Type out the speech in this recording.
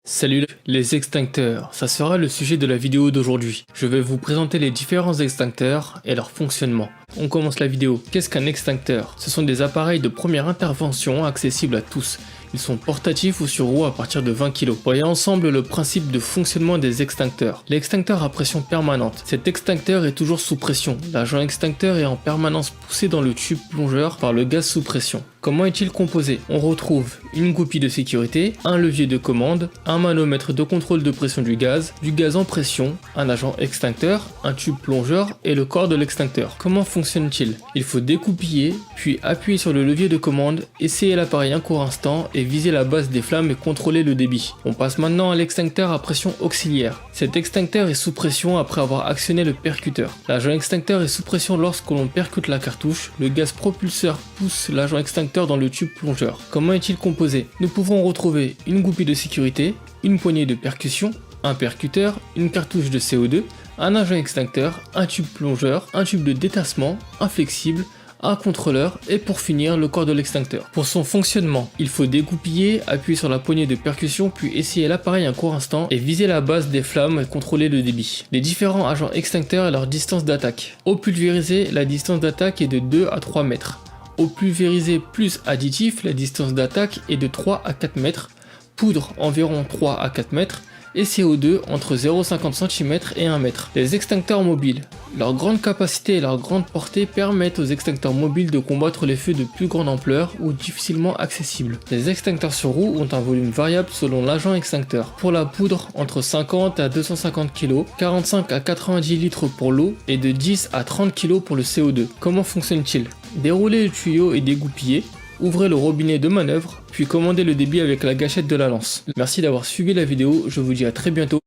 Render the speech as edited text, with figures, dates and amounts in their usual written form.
Salut les extincteurs, ça sera le sujet de la vidéo d'aujourd'hui. Je vais vous présenter les différents extincteurs et leur fonctionnement. On commence la vidéo. Qu'est-ce qu'un extincteur? Ce sont des appareils de première intervention accessibles à tous. Ils sont portatifs ou sur roue à partir de 20 kg. Voyons ensemble le principe de fonctionnement des extincteurs. L'extincteur à pression permanente. Cet extincteur est toujours sous pression. L'agent extincteur est en permanence poussé dans le tube plongeur par le gaz sous pression. Comment est-il composé? On retrouve une goupille de sécurité, un levier de commande, un manomètre de contrôle de pression du gaz en pression, un agent extincteur, un tube plongeur et le corps de l'extincteur. Comment fonctionne-t-il? Il faut découpiller, puis appuyer sur le levier de commande, essayer l'appareil un court instant et viser la base des flammes et contrôler le débit. On passe maintenant à l'extincteur à pression auxiliaire. Cet extincteur est sous pression après avoir actionné le percuteur. L'agent extincteur est sous pression lorsque l'on percute la cartouche. Le gaz propulseur pousse l'agent extincteur dans le tube plongeur. Comment est-il composé? Nous pouvons retrouver une goupille de sécurité, une poignée de percussion, un percuteur, une cartouche de CO2, un agent extincteur, un tube plongeur, un tube de détassement, un flexible, un contrôleur et pour finir le corps de l'extincteur. Pour son fonctionnement, il faut dégoupiller, appuyer sur la poignée de percussion puis essayer l'appareil un court instant et viser la base des flammes et contrôler le débit. Les différents agents extincteurs et leur distance d'attaque. Au pulvérisé, la distance d'attaque est de 2 à 3 mètres. Au pulvérisé plus additif, la distance d'attaque est de 3 à 4 mètres. Poudre environ 3 à 4 mètres. Et CO2 entre 0,50 cm et 1 mètre. Les extincteurs mobiles. Leur grande capacité et leur grande portée permettent aux extincteurs mobiles de combattre les feux de plus grande ampleur ou difficilement accessibles. Les extincteurs sur roue ont un volume variable selon l'agent extincteur. Pour la poudre, entre 50 à 250 kg, 45 à 90 litres pour l'eau et de 10 à 30 kg pour le CO2. Comment fonctionne-t-il? Déroulez le tuyau et dégoupillez. Ouvrez le robinet de manœuvre, puis commandez le débit avec la gâchette de la lance. Merci d'avoir suivi la vidéo, je vous dis à très bientôt.